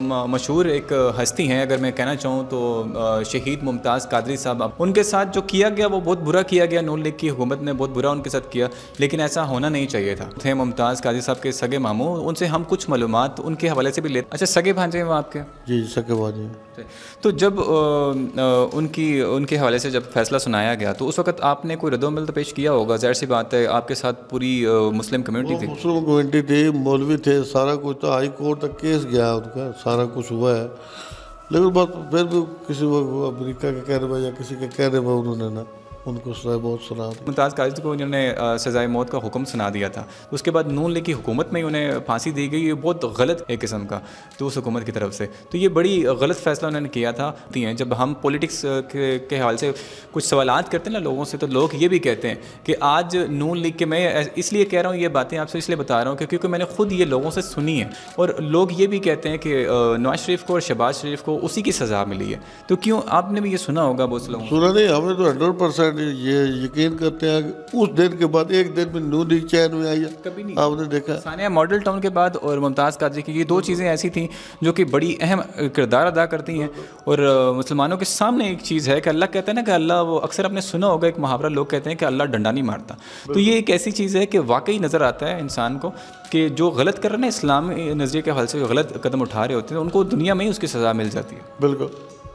مشہور ایک ہستی ہیں، اگر میں کہنا چاہوں تو شہید ممتاز قادری صاحب. ان کے ساتھ جو کیا گیا وہ بہت برا کیا گیا، نون لیگ کی حکومت نے بہت برا ان کے ساتھ کیا، لیکن ایسا ہونا نہیں چاہیے تھا. تھے ممتاز قادری صاحب کے سگے ماموں، ان سے ہم کچھ معلومات ان کے حوالے سے بھی لیتے. اچھا، سگے بھانجے ہیں وہ آپ کے؟ جی سگے بھانجے. تو جب ان کے حوالے سے جب فیصلہ سنایا گیا تو اس وقت آپ نے کوئی رد و عمل تو پیش کیا ہوگا؟ ظاہر سی بات ہے، آپ کے ساتھ پوری مسلم کمیونٹی تھی. مسلم کمیونٹی تھی، مولوی تھے، سارا کچھ تو ہائی کورٹ تک کیس گیا ان کا، سارا کچھ ہوا ہے. لیکن بات پھر بھی کسی امریکہ کے کہنے میں یا کسی کے کہنے میں انہوں نے نا ان کو سزائے موت سنا دی. ممتاز قادری کو انہوں نے سزائے موت کا حکم سنا دیا تھا. اس کے بعد نون لیگ کی حکومت میں انہیں پھانسی دی گئی. یہ بہت غلط ایک قسم کا تو اس حکومت کی طرف سے. تو یہ بڑی غلط فیصلہ انہوں نے کیا تھا. جب ہم پولیٹکس کے حوالے سے کچھ سوالات کرتے ہیں نا لوگوں سے، تو لوگ یہ بھی کہتے ہیں کہ آج نون لیگ کے، میں اس لیے کہہ رہا ہوں یہ باتیں آپ سے اس لیے بتا رہا ہوں کیونکہ میں نے خود یہ لوگوں سے سنی ہے، اور لوگ یہ بھی کہتے ہیں کہ نواز شریف کو اور شہباز شریف کو اسی کی سزا ملی ہے. تو کیوں؟ آپ نے بھی یہ سنا ہوگا بہت سے لوگوں سے. سنا نہیں، ہمیں تو 100% یہ یقین کرتے ہیں کہ اس دن کے بعد ایک دن میں نون لیگ چین میں آئی ہے. کبھی نہیں. آپ نے دیکھا ثانیہ ماڈل ٹاؤن کے بعد اور ممتاز قادری کی، یہ دو چیزیں ایسی تھیں جو کہ بڑی اہم کردار ادا کرتی ہیں. اور مسلمانوں کے سامنے ایک چیز ہے کہ اللہ کہتا ہے نا کہ اللہ، وہ اکثر آپ نے سنا ہوگا ایک محاورہ لوگ کہتے ہیں کہ اللہ ڈنڈا نہیں مارتا. تو یہ ایک ایسی چیز ہے کہ واقعی نظر آتا ہے انسان کو کہ جو غلط کر رہے ہیں نا، اسلامی نظریے کے حوالے سے جو غلط قدم اٹھا رہے ہوتے ہیں ان کو دنیا میں ہی اس کی سزا مل جاتی ہے. بالکل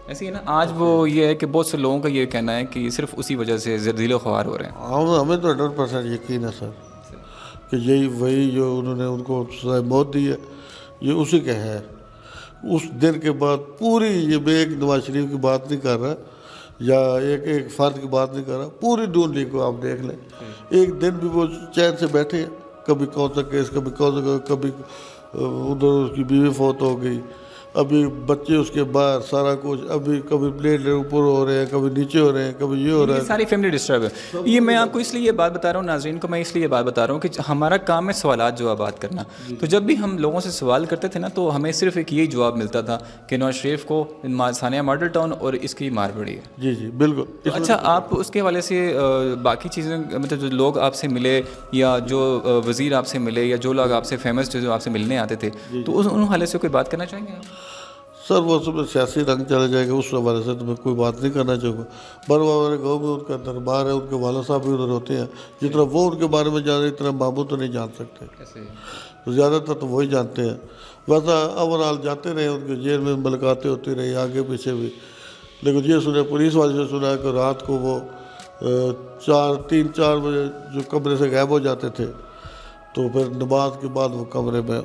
ایسی ہے نا. آج وہ یہ ہے کہ بہت سے لوگوں کا یہ کہنا ہے کہ صرف اسی وجہ سے ذیل و خوار ہو رہے ہیں. ہمیں تو 100% یقین ہے سر کہ یہی وہی جو انہوں نے ان کو سزائے موت دی ہے یہ اسی کے ہے. اس دن کے بعد پوری، یہ میں ایک نواز شریف کی بات نہیں کر رہا یا ایک فرد کی بات نہیں کر رہا، پوری نون لیگ کو آپ دیکھ لیں. ایک دن بھی وہ چین سے بیٹھے ہیں. کبھی کون سا کیس، کبھی کون سا، کبھی ادھر اس کی بیوی فوت ہو گئی، ابھی بچے اس کے باہر، سارا کچھ، ابھی کبھی پلیٹ اوپر ہو رہے ہیں، کبھی نیچے ہو رہے ہیں، کبھی یہ ہو رہا ہے. ساری فیملی ڈسٹرب ہے. یہ میں آپ کو اس لیے یہ بات بتا رہا ہوں، ناظرین کو میں اس لیے یہ بات بتا رہا ہوں کہ ہمارا کام ہے سوالات جوابات کرنا. تو جب بھی ہم لوگوں سے سوال کرتے تھے نا تو ہمیں صرف ایک یہی جواب ملتا تھا کہ نواز شریف کو ثانیہ ماڈل ٹاؤن اور اس کی مار پڑی ہے. جی جی بالکل. اچھا، آپ اس کے حوالے سے باقی چیزیں، مطلب جو لوگ آپ سے ملے یا جو وزیر آپ سے ملے یا جو لوگ آپ سے فیمس جو آپ سے ملنے آتے تھے، تو ان حوالے سے کوئی بات کرنا چاہیں گے آپ؟ سر وہ سب سیاسی رنگ چلا جائے گا، اس حوالے سے تو میں کوئی بات نہیں کرنا چاہوں گا. ہمارے گاؤں میں ان کا دربار ہے، ان کے والد صاحب بھی ادھر ہوتے ہیں. جتنا وہ ان کے بارے میں جان رہے اتنا ماموں تو نہیں جان سکتے. زیادہ تر تو وہی جانتے ہیں. ویسا اوورال جاتے رہے، ان کے جیل میں ملاقاتیں ہوتی رہی آگے پیچھے بھی. لیکن یہ سنا پولیس والے سے سنا کہ رات کو وہ 3-4 بجے جو کمرے سے غائب ہو جاتے تھے، تو پھر نماز کے بعد وہ کمرے میں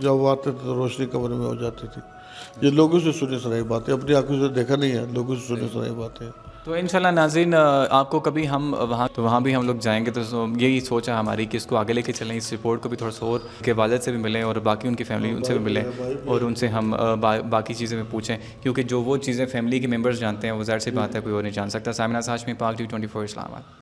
جب آتے تھے تو روشنی کمرے میں ہو جاتی تھی. یہ لوگوں سے سنی سنائی باتیں، اپنی آنکھوں سے دیکھا نہیں ہے، لوگوں سے سنی سنائی باتیں. تو انشاءاللہ ناظرین، آپ کو کبھی ہم وہاں بھی ہم لوگ جائیں گے تو یہی سوچ ہے ہماری کہ اس کو آگے لے کے چلیں، اس رپورٹ کو بھی تھوڑا سا اور کے والد سے بھی ملیں اور باقی ان کی فیملی ان سے بھی ملیں اور ان سے ہم باقی چیزیں بھی پوچھیں، کیونکہ جو وہ چیزیں فیملی کے ممبرز جانتے ہیں وہ ظاہر سی بات ہے کوئی اور نہیں جان سکتا. سامنا ہاشمی، پاک ٹی 24 اسلام آباد.